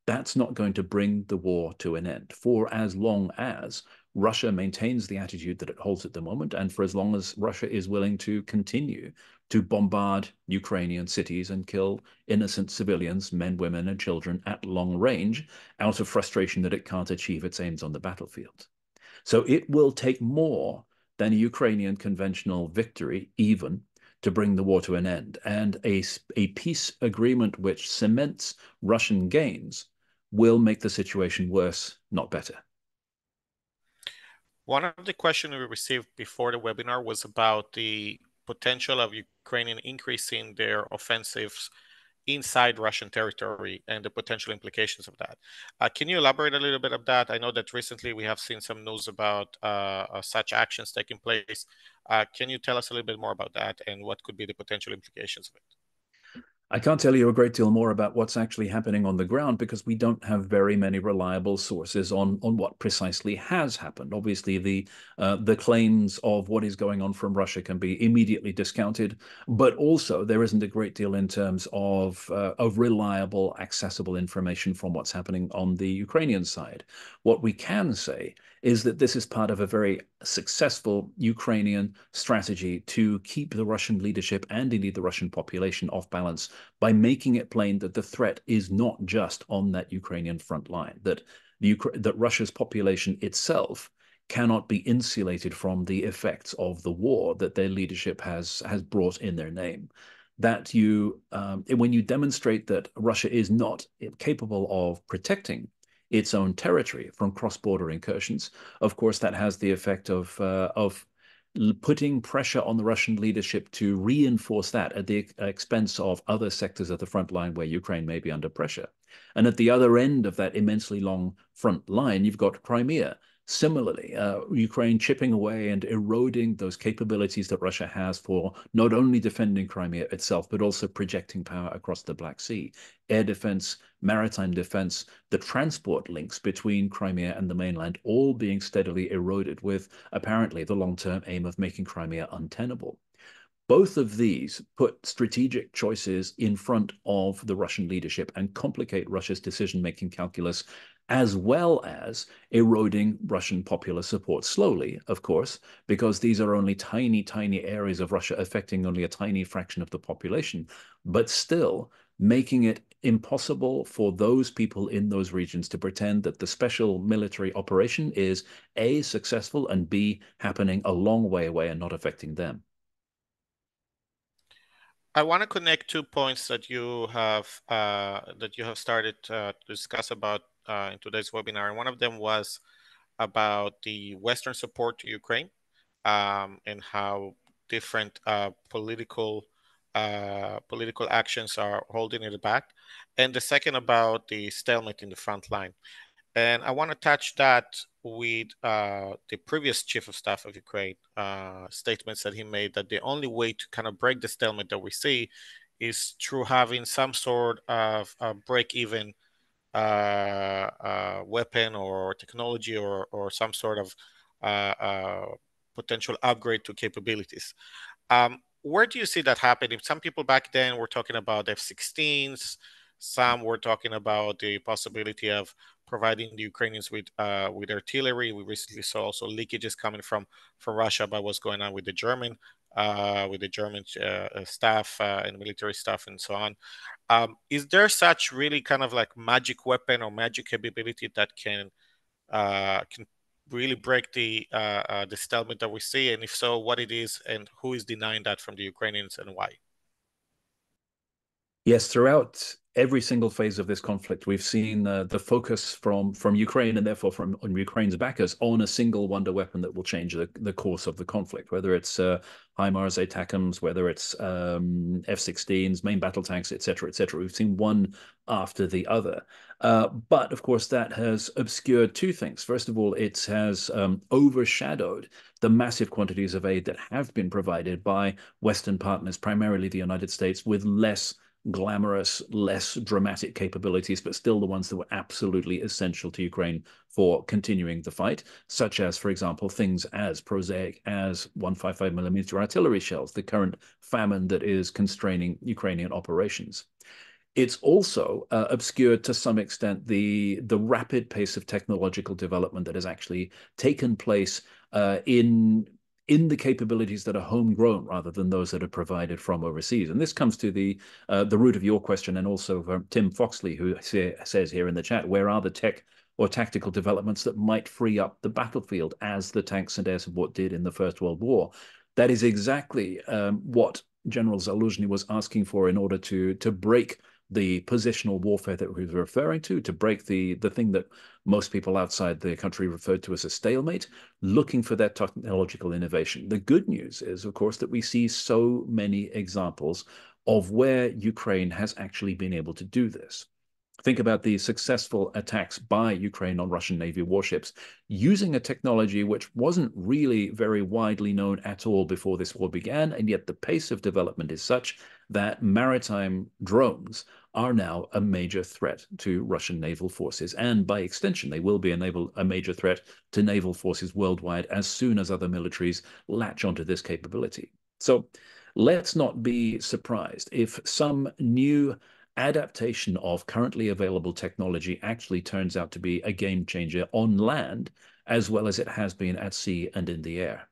that's not going to bring the war to an end for as long as Russia maintains the attitude that it holds at the moment, and for as long as Russia is willing to continue to bombard Ukrainian cities and kill innocent civilians, men, women, and children at long range out of frustration that it can't achieve its aims on the battlefield. So it will take more than a Ukrainian conventional victory, even, to bring the war to an end. And a peace agreement which cements Russian gains will make the situation worse, not better. One of the questions we received before the webinar was about the potential of Ukrainian increasing their offensives inside Russian territory and the potential implications of that. Can you elaborate a little bit of that? I know that recently we have seen some news about such actions taking place. Can you tell us a little bit more about that and what could be the potential implications of it? I can't tell you a great deal more about what's actually happening on the ground because we don't have very many reliable sources on what precisely has happened. Obviously, the claims of what is going on from Russia can be immediately discounted, but also there isn't a great deal in terms of reliable, accessible information from what's happening on the Ukrainian side. What we can say is that this is part of a very successful Ukrainian strategy to keep the Russian leadership and indeed the Russian population off balance by making it plain that the threat is not just on that Ukrainian front line, that Russia's population itself cannot be insulated from the effects of the war that their leadership has brought in their name. That when you demonstrate that Russia is not capable of protecting its own territory from cross-border incursions, of course, that has the effect of putting pressure on the Russian leadership to reinforce that at the expense of other sectors of the front line where Ukraine may be under pressure. And at the other end of that immensely long front line, you've got Crimea. Similarly, Ukraine chipping away and eroding those capabilities that Russia has for not only defending Crimea itself, but also projecting power across the Black Sea. Air defense, maritime defense, the transport links between Crimea and the mainland all being steadily eroded with apparently the long-term aim of making Crimea untenable. Both of these put strategic choices in front of the Russian leadership and complicate Russia's decision-making calculus, as well as eroding Russian popular support slowly, of course, because these are only tiny, tiny areas of Russia affecting only a tiny fraction of the population, but still making it impossible for those people in those regions to pretend that the special military operation is A, successful, and B, happening a long way away and not affecting them. I want to connect 2 points that you have started to discuss about in today's webinar. And one of them was about the Western support to Ukraine and how different political actions are holding it back, and the second about the stalemate in the front line. And I want to touch that with the previous chief of staff of Ukraine statements that he made that the only way to kind of break the stalemate that we see is through having some sort of break-even weapon or technology or some sort of potential upgrade to capabilities. Where do you see that happening? Some people back then were talking about F-16s. Some were talking about the possibility of providing the Ukrainians with artillery. We recently saw also leakages coming from Russia about what's going on with the German staff and military staff and so on. Is there such really kind of like magic weapon or magic capability that can really break the stalemate that we see? And if so, what it is and who is denying that from the Ukrainians and why? Yes, throughout every single phase of this conflict, we've seen the focus from Ukraine and therefore from on Ukraine's backers on a single wonder weapon that will change the course of the conflict, whether it's HIMARS, ATACMS, whether it's F-16s, main battle tanks, etc., etc. We've seen one after the other. But of course, that has obscured two things. First of all, it has overshadowed the massive quantities of aid that have been provided by Western partners, primarily the United States, with less glamorous, less dramatic capabilities, but still the ones that were absolutely essential to Ukraine for continuing the fight, such as, for example, things as prosaic as 155mm artillery shells, the current famine that is constraining Ukrainian operations. It's also obscured to some extent the rapid pace of technological development that has actually taken place in the capabilities that are homegrown rather than those that are provided from overseas. And this comes to the root of your question, and also Tim Foxley, who says here in the chat, where are the tech or tactical developments that might free up the battlefield as the tanks and air support did in the First World War? That is exactly what General Zaluzhny was asking for in order to break the positional warfare that we were referring to break the thing that most people outside the country referred to as a stalemate, looking for that technological innovation. The good news is, of course, that we see so many examples of where Ukraine has actually been able to do this. Think about the successful attacks by Ukraine on Russian Navy warships using a technology which wasn't really very widely known at all before this war began, and yet the pace of development is such that maritime drones are now a major threat to Russian naval forces. And by extension, they will be a major threat to naval forces worldwide as soon as other militaries latch onto this capability. So let's not be surprised if some new adaptation of currently available technology actually turns out to be a game changer on land as well as it has been at sea and in the air.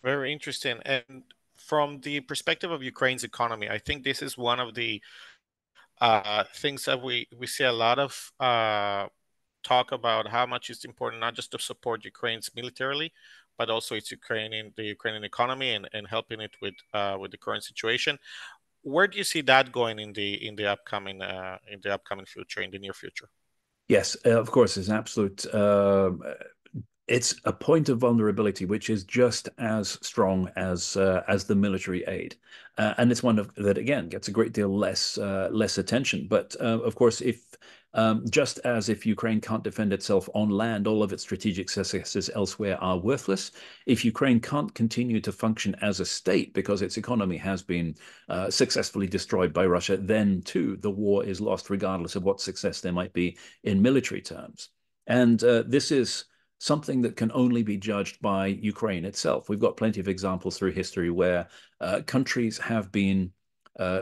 Very interesting. And from the perspective of Ukraine's economy, I think this is one of the things that we see a lot of talk about how much it's important not just to support Ukraine's militarily, but also the Ukrainian economy and helping it with the current situation. Where do you see that going in the upcoming future, in the near future? Yes, of course, it's an absolute it's a point of vulnerability which is just as strong as the military aid, and it's one that again gets a great deal less attention. But of course, if just as if Ukraine can't defend itself on land, all of its strategic successes elsewhere are worthless. If Ukraine can't continue to function as a state because its economy has been successfully destroyed by Russia, then too the war is lost, regardless of what success there might be in military terms. And this is something that can only be judged by Ukraine itself. We've got plenty of examples through history where countries have been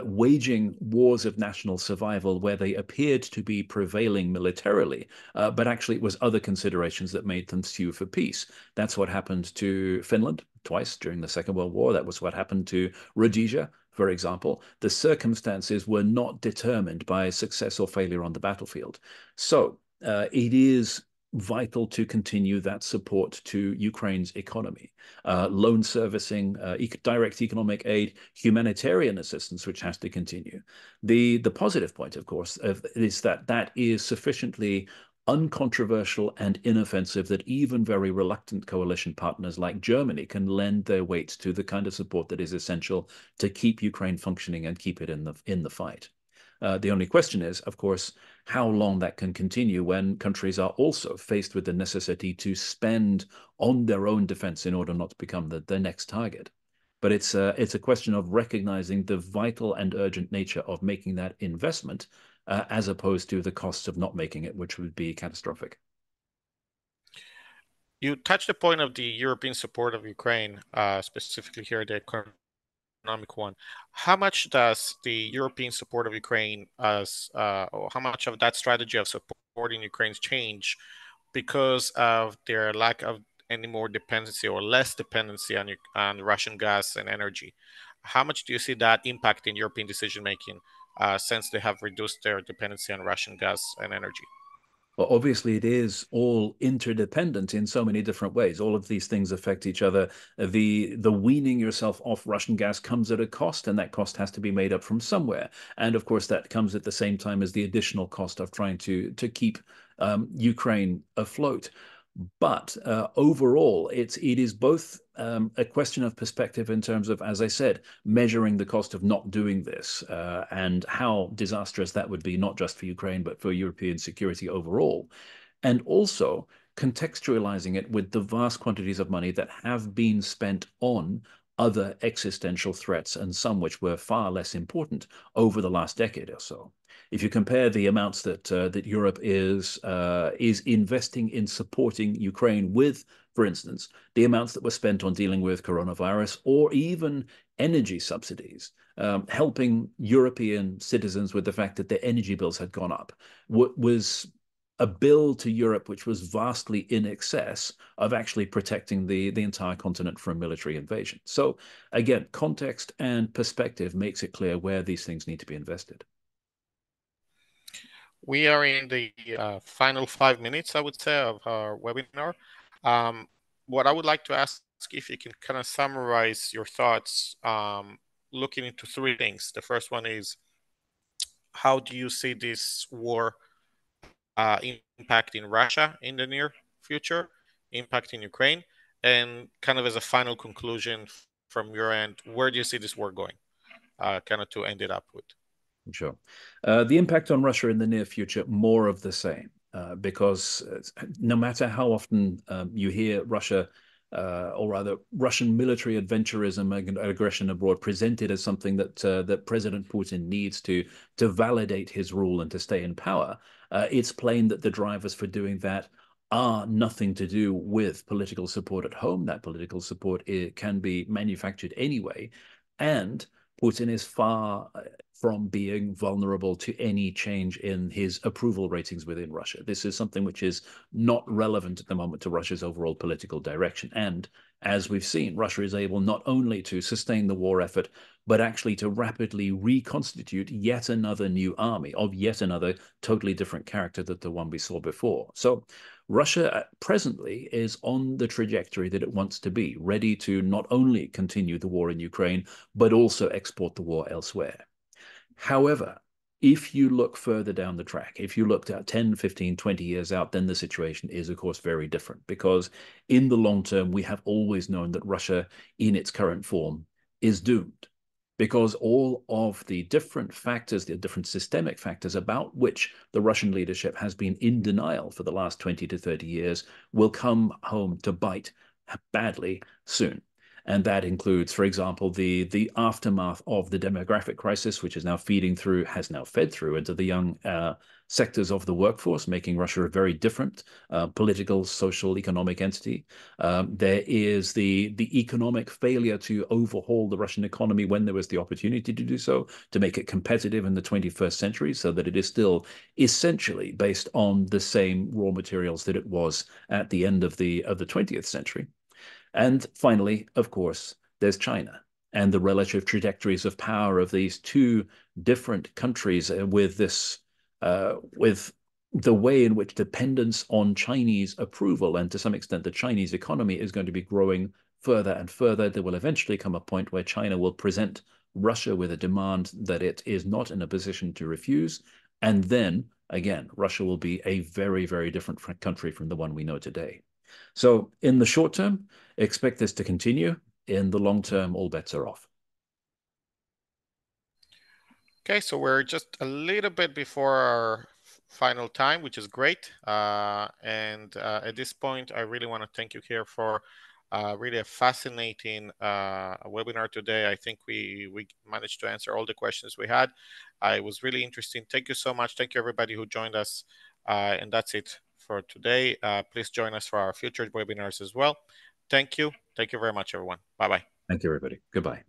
waging wars of national survival where they appeared to be prevailing militarily, but actually it was other considerations that made them sue for peace. That's what happened to Finland twice during the Second World War. That was what happened to Rhodesia, for example. The circumstances were not determined by success or failure on the battlefield. So it is vital to continue that support to Ukraine's economy. Loan servicing, direct economic aid, humanitarian assistance, which has to continue. The positive point, of course, is that that is sufficiently uncontroversial and inoffensive that even very reluctant coalition partners like Germany can lend their weight to the kind of support that is essential to keep Ukraine functioning and keep it in the fight. The only question is, of course, how long that can continue when countries are also faced with the necessity to spend on their own defense in order not to become the next target. But it's a question of recognizing the vital and urgent nature of making that investment as opposed to the costs of not making it, which would be catastrophic. You touched the point of the European support of Ukraine, specifically here, the economic one. How much does the European support of Ukraine or how much of that strategy of supporting Ukraine's change because of their lack of any more dependency or less dependency on Russian gas and energy? How much do you see that impacting European decision making since they have reduced their dependency on Russian gas and energy? Well, obviously, it is all interdependent in so many different ways. All of these things affect each other. The weaning yourself off Russian gas comes at a cost, and that cost has to be made up from somewhere. And of course, that comes at the same time as the additional cost of trying to keep Ukraine afloat. But overall, it is both a question of perspective in terms of, as I said, measuring the cost of not doing this and how disastrous that would be, not just for Ukraine, but for European security overall. And also contextualizing it with the vast quantities of money that have been spent on other existential threats, and some which were far less important over the last decade or so. If you compare the amounts that Europe is investing in supporting Ukraine with, for instance, the amounts that were spent on dealing with coronavirus or even energy subsidies, helping European citizens with the fact that their energy bills had gone up, was a bill to Europe which was vastly in excess of actually protecting the entire continent from military invasion. So again, context and perspective makes it clear where these things need to be invested. We are in the final 5 minutes, I would say, of our webinar. What I would like to ask, if you can kind of summarize your thoughts looking into three things. The first one is, how do you see this war impacting Russia in the near future, impacting Ukraine, and kind of as a final conclusion from your end, where do you see this war going? Kind of to end it up with. Sure. The impact on Russia in the near future, more of the same, because no matter how often you hear Russia, or rather Russian military adventurism and aggression abroad presented as something that President Putin needs to validate his rule and to stay in power, it's plain that the drivers for doing that are nothing to do with political support at home. That political support can be manufactured anyway, and Putin is far from being vulnerable to any change in his approval ratings within Russia. This is something which is not relevant at the moment to Russia's overall political direction. And as we've seen, Russia is able not only to sustain the war effort, but actually to rapidly reconstitute yet another new army of yet another totally different character than the one we saw before. So Russia presently is on the trajectory that it wants to be, ready to not only continue the war in Ukraine, but also export the war elsewhere. However, if you look further down the track, if you looked at 10, 15, 20 years out, then the situation is, of course, very different. Because in the long term, we have always known that Russia, in its current form, is doomed. Because all of the different factors, the different systemic factors about which the Russian leadership has been in denial for the last 20 to 30 years will come home to bite badly soon. And that includes, for example, the aftermath of the demographic crisis, which is now has now fed through into the young sectors of the workforce, making Russia a very different political, social, economic entity. There is the economic failure to overhaul the Russian economy when there was the opportunity to do so, to make it competitive in the 21st century, so that it is still essentially based on the same raw materials that it was at the end of the 20th century. And finally, of course, there's China and the relative trajectories of power of these two different countries with the way in which dependence on Chinese approval and to some extent the Chinese economy is going to be growing further and further. There will eventually come a point where China will present Russia with a demand that it is not in a position to refuse. And then again, Russia will be a very, very different country from the one we know today. So in the short term, expect this to continue. In the long term, all bets are off. Okay, so we're just a little bit before our final time, which is great. And at this point, I really want to thank you here for really a fascinating webinar today. I think we managed to answer all the questions we had. It was really interesting. Thank you so much. Thank you, everybody who joined us. And that's it for today. Please join us for our future webinars as well. Thank you. Thank you very much, everyone. Bye-bye. Thank you, everybody. Goodbye.